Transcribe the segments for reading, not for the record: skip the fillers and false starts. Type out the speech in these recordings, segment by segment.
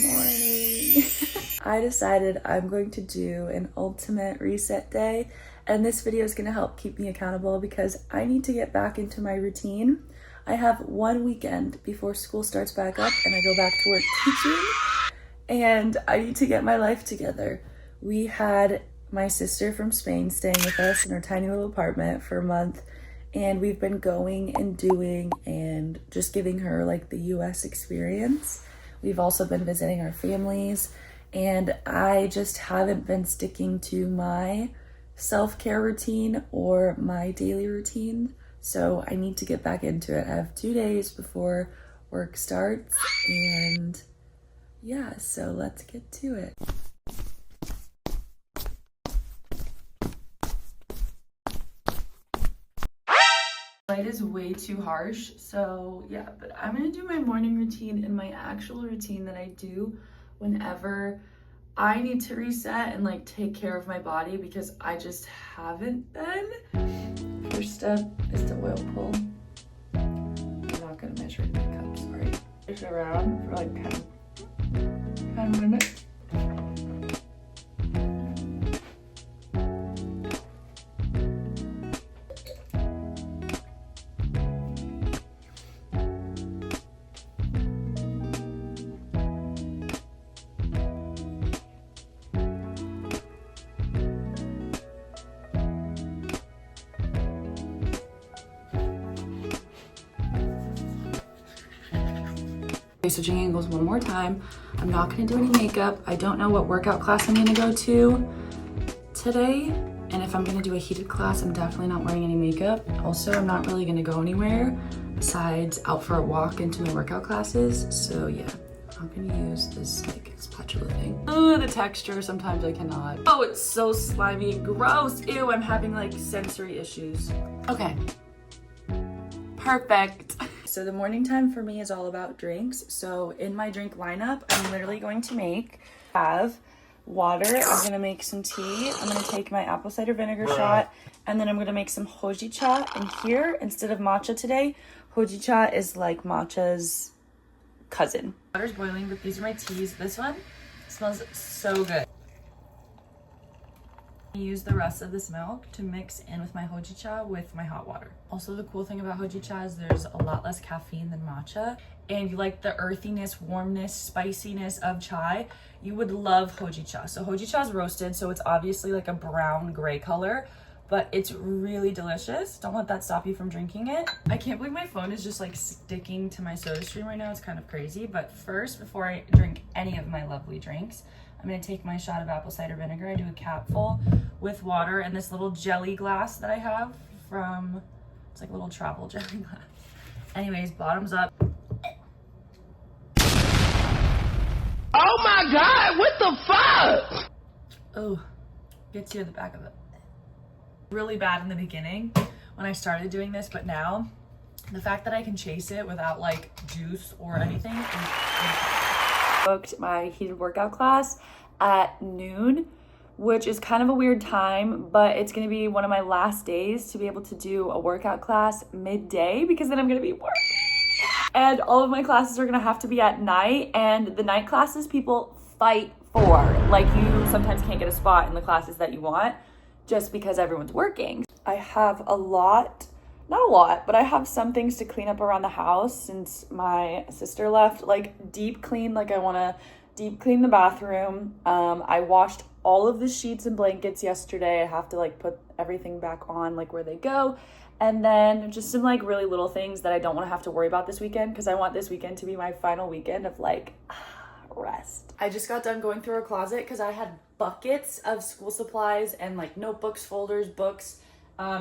Morning. I decided I'm going to do an ultimate reset day, and this video is going to help keep me accountable because I need to get back into my routine. I have one weekend before school starts back up and I go back to work teaching, and I need to get my life together. We had my sister from Spain staying with us in our tiny little apartment for a month, and we've been going and doing and just giving her like the US experience. We've also been visiting our families, and I just haven't been sticking to my self-care routine or my daily routine. So I need to get back into it. I have 2 days before work starts, and yeah, so let's get to it. Light is way too harsh, so yeah, but I'm gonna do my morning routine and my actual routine that I do whenever I need to reset and like take care of my body, because I just haven't been. First step is to oil pull. I'm not gonna measure it in my cup, sorry. Push it around for like 10 minutes. Switching angles one more time. I'm not gonna do any makeup. I don't know what workout class I'm gonna go to today, and if I'm gonna do a heated class, I'm definitely not wearing any makeup. Also, I'm not really gonna go anywhere besides out for a walk into my workout classes, so yeah, I'm gonna use this like spatula thing. Oh, the texture, sometimes I cannot. Oh, it's so slimy and gross. Ew, I'm having like sensory issues. Okay, perfect. So the morning time for me is all about drinks. So in my drink lineup, I'm literally going to have water. I'm gonna make some tea. I'm gonna take my apple cider vinegar shot, and then I'm gonna make some hojicha. And here, instead of matcha today, hojicha is like matcha's cousin. Water's boiling, but these are my teas. This one smells so good. Use the rest of this milk to mix in with my hojicha with my hot water. Also, the cool thing about hojicha is there's a lot less caffeine than matcha, and you like the earthiness, warmness, spiciness of chai, you would love hojicha. So hojicha is roasted, so it's obviously like a brown gray color, but it's really delicious. Don't let that stop you from drinking it. I can't believe my phone is just like sticking to my soda stream right now. It's kind of crazy. But first, before I drink any of my lovely drinks, I'm gonna take my shot of apple cider vinegar. I do a capful with water and this little jelly glass that I have from, it's like a little travel jelly glass. Anyways, bottoms up. Oh my God, what the fuck? Oh, gets you in the back of it. Really bad in the beginning when I started doing this, but now the fact that I can chase it without like juice or anything booked my heated workout class at noon, which is kind of a weird time, but it's going to be one of my last days to be able to do a workout class midday, because then I'm going to be working. And all of my classes are going to have to be at night, and the night classes people fight for. Like, you sometimes can't get a spot in the classes that you want just because everyone's working. I have a lot, not a lot, but I have some things to clean up around the house since my sister left. Like deep clean, like I want to deep clean the bathroom. I washed all of the sheets and blankets yesterday. I have to like put everything back on like where they go. And then just some like really little things that I don't want to have to worry about this weekend, because I want this weekend to be my final weekend of like rest. I just got done going through our closet because I had buckets of school supplies and like notebooks, folders, books,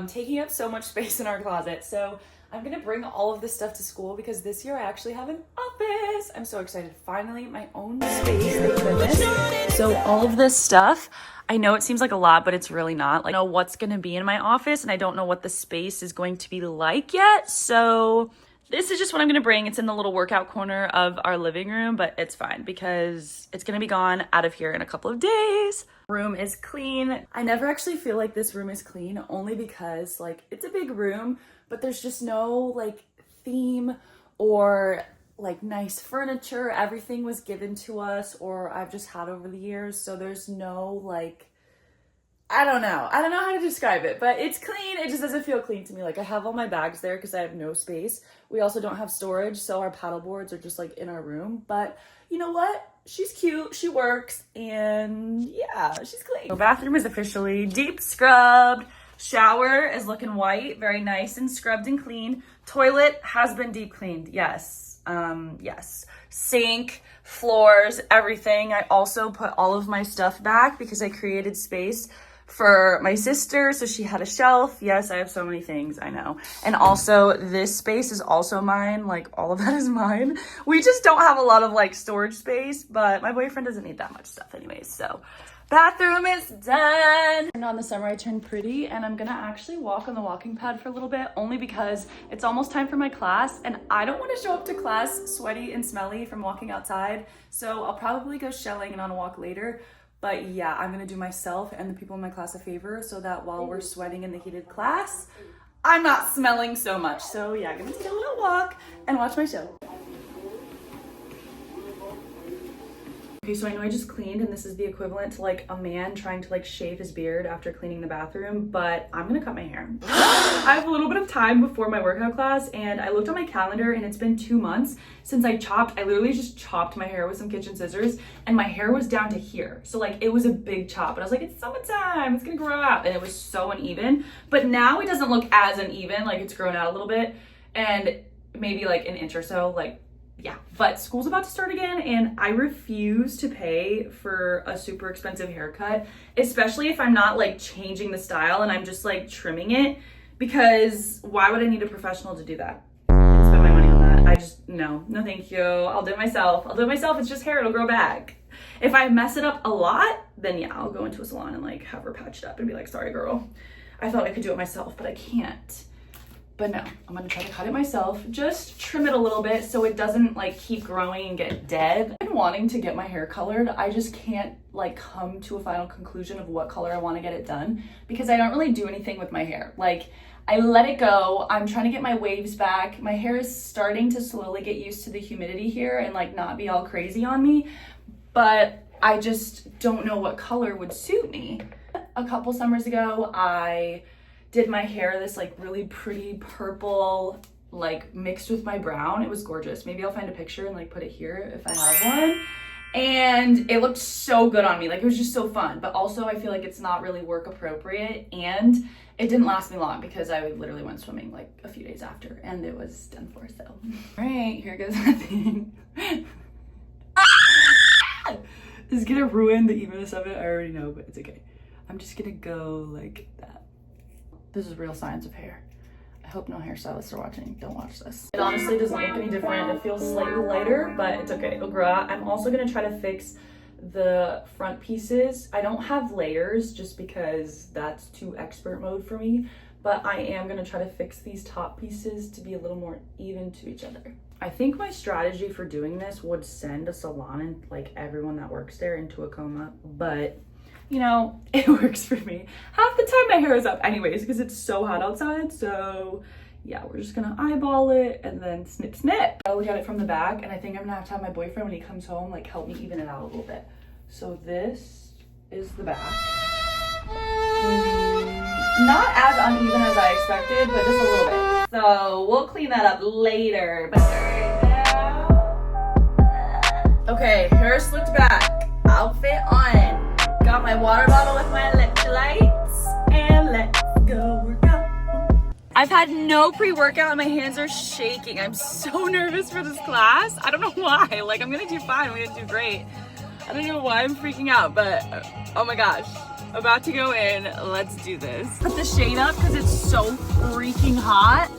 taking up so much space in our closet. So I'm gonna bring all of this stuff to school because this year I actually have an office. I'm so excited. Finally, my own space, thank goodness. So all of this stuff, I know it seems like a lot, but it's really not. Like, I know what's gonna be in my office, and I don't know what the space is going to be like yet. So this is just what I'm gonna bring. It's in the little workout corner of our living room, but it's fine because it's gonna be gone out of here in a couple of days. Room is clean. I never actually feel like this room is clean, only because like it's a big room, but there's just no like theme or like nice furniture. Everything was given to us, or I've just had over the years. So there's no like, I don't know how to describe it, but it's clean. It just doesn't feel clean to me. Like I have all my bags there because I have no space. We also don't have storage, so our paddle boards are just like in our room. But you know what? She's cute, she works, and yeah, she's clean. The bathroom is officially deep scrubbed. Shower is looking white, very nice and scrubbed and clean. Toilet has been deep cleaned, yes. Yes. Sink, floors, everything. I also put all of my stuff back because I created space for my sister, so she had a shelf. Yes, I have so many things, I know. And also this space is also mine, like all of that is mine. We just don't have a lot of like storage space, but my boyfriend doesn't need that much stuff anyways, so. Bathroom is done. And on the summer I turned pretty, and I'm gonna actually walk on the walking pad for a little bit, only because it's almost time for my class and I don't want to show up to class sweaty and smelly from walking outside. So I'll probably go shelling and on a walk later. But yeah, I'm gonna do myself and the people in my class a favor so that while we're sweating in the heated class, I'm not smelling so much. So yeah, I'm gonna take a little walk and watch my show. Okay, so I know I just cleaned, and this is the equivalent to like a man trying to like shave his beard after cleaning the bathroom, but I'm gonna cut my hair. I have a little bit of time before my workout class, and I looked on my calendar and it's been 2 months since I literally just chopped my hair with some kitchen scissors, and my hair was down to here. So like it was a big chop, but I was like, it's summertime, it's gonna grow out. And it was so uneven, but now it doesn't look as uneven, like it's grown out a little bit, and maybe like an inch or so, like yeah, but school's about to start again, and I refuse to pay for a super expensive haircut, especially if I'm not like changing the style and I'm just like trimming it, because why would I need a professional to do that and spend my money on that? I just, no thank you. I'll do it myself. It's just hair, it'll grow back. If I mess it up a lot, then yeah, I'll go into a salon and like have her patched up and be like, sorry girl, I thought I could do it myself, but I can't. But no, I'm gonna try to cut it myself, just trim it a little bit so it doesn't like keep growing and get dead. I've been wanting to get my hair colored. I just can't like come to a final conclusion of what color I wanna get it done because I don't really do anything with my hair. Like I let it go. I'm trying to get my waves back. My hair is starting to slowly get used to the humidity here and like not be all crazy on me, but I just don't know what color would suit me. A couple summers ago, I did my hair this like really pretty purple, like mixed with my brown. It was gorgeous. Maybe I'll find a picture and like put it here if I have one. And it looked so good on me. Like it was just so fun. But also I feel like it's not really work appropriate, and it didn't last me long because I literally went swimming like a few days after and it was done for, so. All right, here goes that thing. This is gonna ruin the evenness of it. I already know, but it's okay. I'm just gonna go like that. This is real signs of hair. I hope no hairstylists are watching. Don't watch this. It honestly doesn't look any different. It feels slightly lighter, but it's okay. It'll grow out. I'm also gonna try to fix the front pieces. I don't have layers just because that's too expert mode for me, but I am gonna try to fix these top pieces to be a little more even to each other. I think my strategy for doing this would send a salon and like everyone that works there into a coma, but you know, it works for me. Half the time my hair is up anyways because it's so hot outside. So yeah, we're just gonna eyeball it and then snip, snip. I'll look at it from the back, and I think I'm gonna have to have my boyfriend when he comes home like help me even it out a little bit. So this is the back. Not as uneven as I expected, but just a little bit. So we'll clean that up later. But right now, okay, hair slicked back, outfit on. Got my water bottle with my electrolytes, and let's go work out. I've had no pre-workout and my hands are shaking. I'm so nervous for this class. I don't know why. Like I'm gonna do fine, I'm gonna do great. I don't know why I'm freaking out, but oh my gosh. About to go in, let's do this. Put the shade up because it's so freaking hot.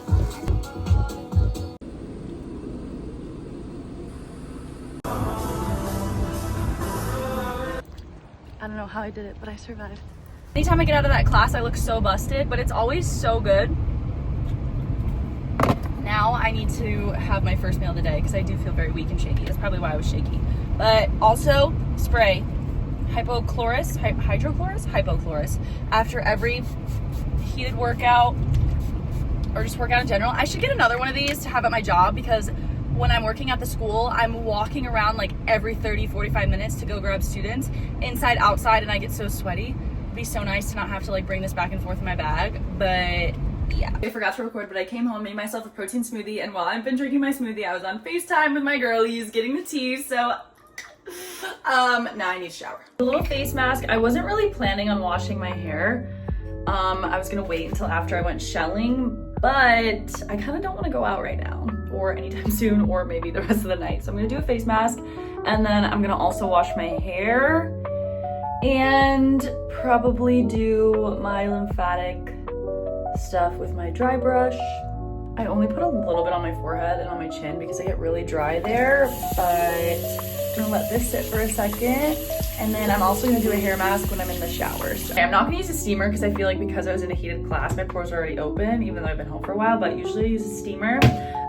I don't know how I did it, but I survived. Anytime I get out of that class, I look so busted, but it's always so good. Now I need to have my first meal of the day because I do feel very weak and shaky. That's probably why I was shaky. But also spray hydrochlorous after every heated workout or just workout in general. I should get another one of these to have at my job because when I'm working at the school, I'm walking around like every 30-45 minutes to go grab students, inside, outside, and I get so sweaty. It'd be so nice to not have to like bring this back and forth in my bag, but yeah. I forgot to record, but I came home, made myself a protein smoothie, and while I've been drinking my smoothie, I was on FaceTime with my girlies getting the tea, so now I need to shower. A little face mask. I wasn't really planning on washing my hair. I was gonna wait until after I went shelling, but I kind of don't want to go out right now or anytime soon, or maybe the rest of the night. So I'm gonna do a face mask, and then I'm gonna also wash my hair and probably do my lymphatic stuff with my dry brush. I only put a little bit on my forehead and on my chin because I get really dry there, but I'm gonna let this sit for a second. And then I'm also gonna do a hair mask when I'm in the shower. So I'm not gonna use a steamer because I feel like because I was in a heated class, my pores are already open, even though I've been home for a while, but usually I use a steamer.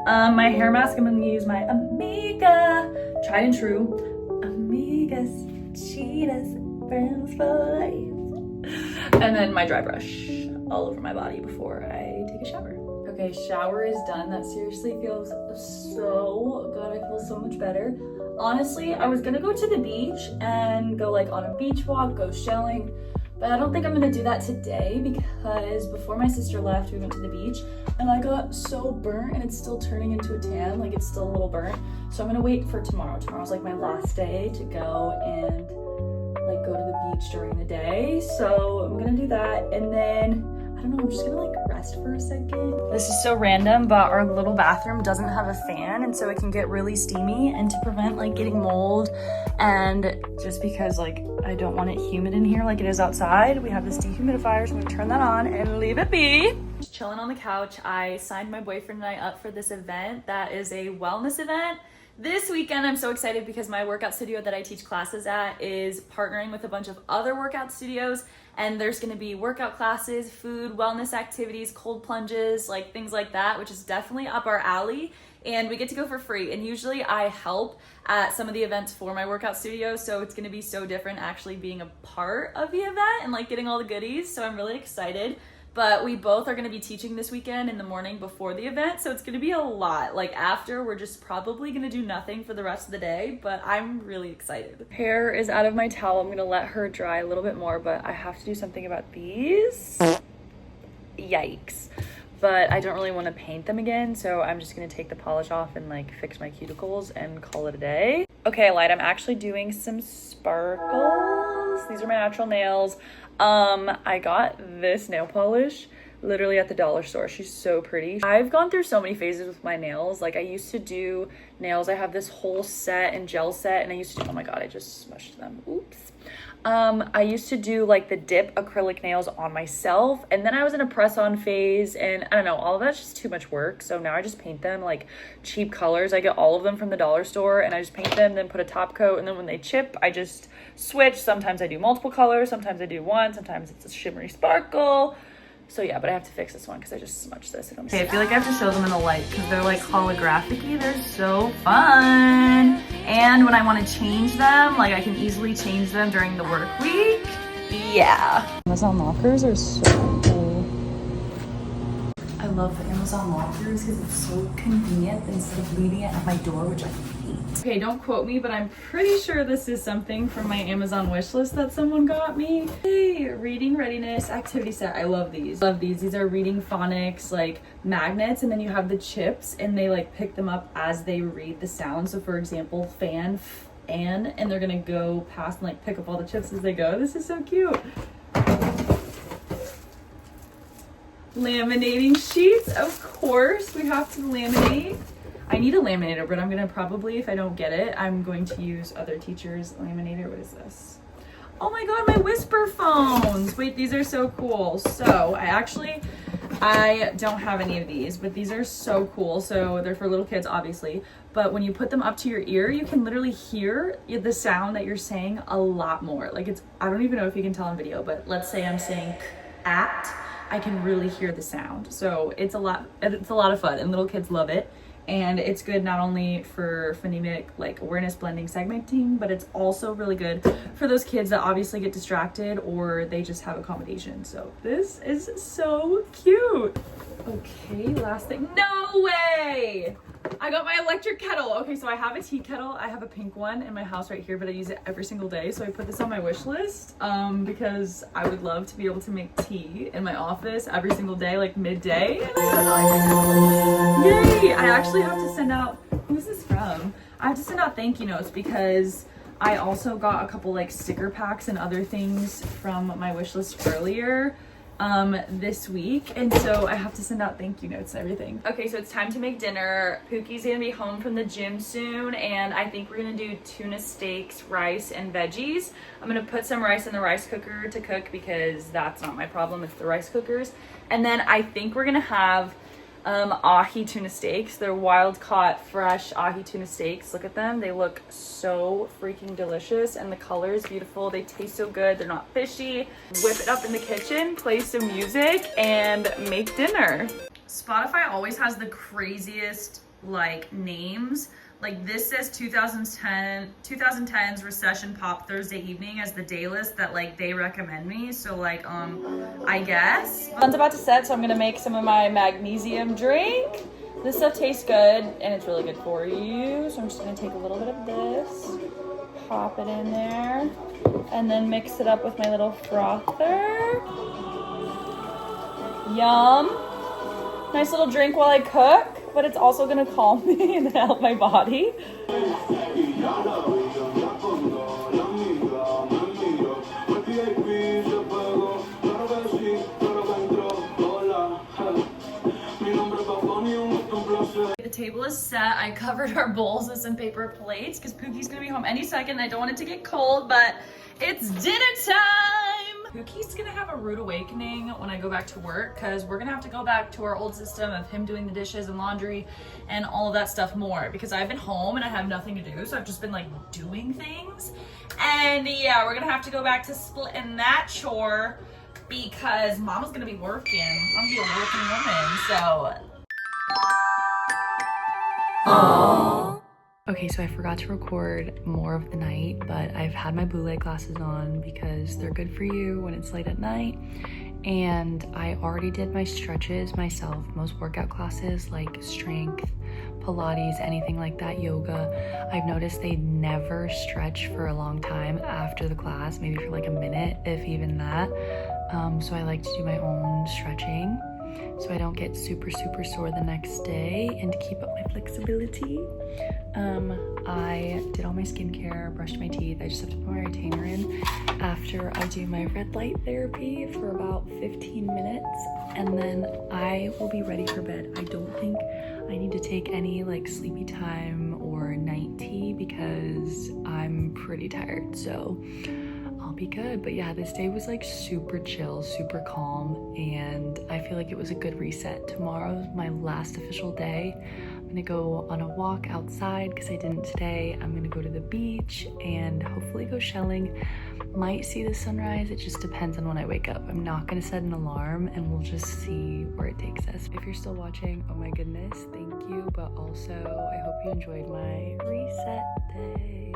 My hair mask, I'm gonna use my Amiga, tried and true. Amigas, cheetahs, friends for life. And then my dry brush all over my body before I take a shower. Okay, shower is done. That seriously feels so good. I feel so much better. Honestly, I was gonna go to the beach and go like on a beach walk, go shelling, but I don't think I'm gonna do that today because before my sister left, we went to the beach and I got so burnt and it's still turning into a tan, like it's still a little burnt. So I'm gonna wait for tomorrow. Tomorrow's like my last day to go and like go to the beach during the day. So I'm gonna do that, and then I don't know, I'm just gonna like rest for a second. This is so random, but our little bathroom doesn't have a fan, and so it can get really steamy, and to prevent like getting mold, and just because like I don't want it humid in here like it is outside, we have this dehumidifier, so I'm gonna turn that on and leave it be. Just chilling on the couch. I signed my boyfriend and I up for this event that is a wellness event. This weekend, I'm so excited because my workout studio that I teach classes at is partnering with a bunch of other workout studios, and there's gonna be workout classes, food, wellness activities, cold plunges, like things like that, which is definitely up our alley, and we get to go for free. And usually I help at some of the events for my workout studio, so it's gonna be so different actually being a part of the event and like getting all the goodies, so I'm really excited. But we both are gonna be teaching this weekend in the morning before the event, so it's gonna be a lot. Like after, we're just probably gonna do nothing for the rest of the day, but I'm really excited. Hair is out of my towel. I'm gonna let her dry a little bit more, but I have to do something about these. Yikes. But I don't really wanna paint them again, so I'm just gonna take the polish off and like fix my cuticles and call it a day. Okay, Light, I'm actually doing some sparkles. These are my natural nails. I got this nail polish literally at the dollar store. She's so pretty. I've gone through so many phases with my nails. Like I used to do nails. I have this whole set and gel set, and I used to do, oh my God, I just smushed them. Oops. I used to do like the dip acrylic nails on myself, and then I was in a press-on phase, and I don't know, all of that's just too much work. So now I just paint them like cheap colors. I get all of them from the dollar store, and I just paint them, then put a top coat, and then when they chip, I just switch. Sometimes I do multiple colors, sometimes I do one, sometimes it's a shimmery sparkle. So yeah, but I have to fix this one because I just smudged this. Okay, I feel like I have to show them in the light because they're like holographic-y. They're so fun. And when I want to change them, like I can easily change them during the work week. Yeah. Amazon lockers are so cool. I love Amazon lockers because it's so convenient instead of leaving it at my door, which I hate. Okay, don't quote me, but I'm pretty sure this is something from my Amazon wish list that someone got me. Hey, reading readiness activity set. I love these. Love these. These are reading phonics like magnets, and then you have the chips, and they like pick them up as they read the sound. So for example, fan, and they're gonna go past and like pick up all the chips as they go. This is so cute. Laminating sheets, of course, we have to laminate. I need a laminator, but I'm gonna probably, if I don't get it, I'm going to use other teachers' laminator. What is this? Oh my God, my whisper phones. Wait, these are so cool. So I don't have any of these, but these are so cool. So they're for little kids, obviously, but when you put them up to your ear, you can literally hear the sound that you're saying a lot more. Like I don't even know if you can tell on video, but let's say I'm saying at, I can really hear the sound. So it's a lot of fun, and little kids love it. And it's good not only for phonemic like awareness, blending, segmenting, but it's also really good for those kids that obviously get distracted or they just have accommodation. So this is so cute. Okay, last thing. No way! I got my electric kettle. Okay, so I have a tea kettle. I have a pink one in my house right here, but I use it every single day. So I put this on my wish list because I would love to be able to make tea in my office every single day, like midday. And yay! I actually have to send out, who's this from? I have to send out thank you notes because I also got a couple like sticker packs and other things from my wish list earlier this week, and so I have to send out thank you notes and everything. Okay, so it's time to make dinner. Pookie's gonna be home from the gym soon, and I think we're gonna do tuna steaks, rice, and veggies. I'm gonna put some rice in the rice cooker to cook because that's not my problem, it's the rice cookers. And then I think we're gonna have ahi tuna steaks. They're wild caught fresh ahi tuna steaks. Look at them, they look so freaking delicious, and the color is beautiful. They taste so good, they're not fishy. Whip it up in the kitchen, play some music, and make dinner. Spotify always has the craziest like names. Like this says 2010's recession pop Thursday evening as the day list that like they recommend me. So like I guess. Sun's about to set, so I'm gonna make some of my magnesium drink. This stuff tastes good and it's really good for you. So I'm just gonna take a little bit of this, pop it in there, and then mix it up with my little frother. Yum. Nice little drink while I cook. But it's also gonna calm me and help my body. The table is set. I covered our bowls with some paper plates because Pookie's gonna be home any second. I don't want it to get cold, but it's dinner time! Pookie's gonna have a rude awakening when I go back to work because we're gonna have to go back to our old system of him doing the dishes and laundry and all of that stuff more because I've been home and I have nothing to do, so I've just been like doing things. And yeah, we're gonna have to go back to splitting that chore because Mama's gonna be working. I'm gonna be a working woman, so. Aww. Okay, so I forgot to record more of the night, but I've had my blue light glasses on because they're good for you when it's late at night. And I already did my stretches myself. Most workout classes like strength, Pilates, anything like that, yoga, I've noticed they never stretch for a long time after the class, maybe for like a minute, if even that. So I like to do my own stretching so I don't get super sore the next day and to keep up my flexibility. I did all my skincare, brushed my teeth. I just have to put my retainer in after I do my red light therapy for about 15 minutes, and then I will be ready for bed. I don't think I need to take any like sleepy time or night tea because I'm pretty tired, so I'll be good. But yeah, this day was like super chill, super calm, and I feel like it was a good reset. Tomorrow is my last official day. I'm gonna go on a walk outside because I didn't today. I'm gonna go to the beach and hopefully go shelling. Might see the sunrise, it just depends on when I wake up. I'm not gonna set an alarm and we'll just see where it takes us. If you're still watching, oh my goodness, thank you, but also I hope you enjoyed my reset day.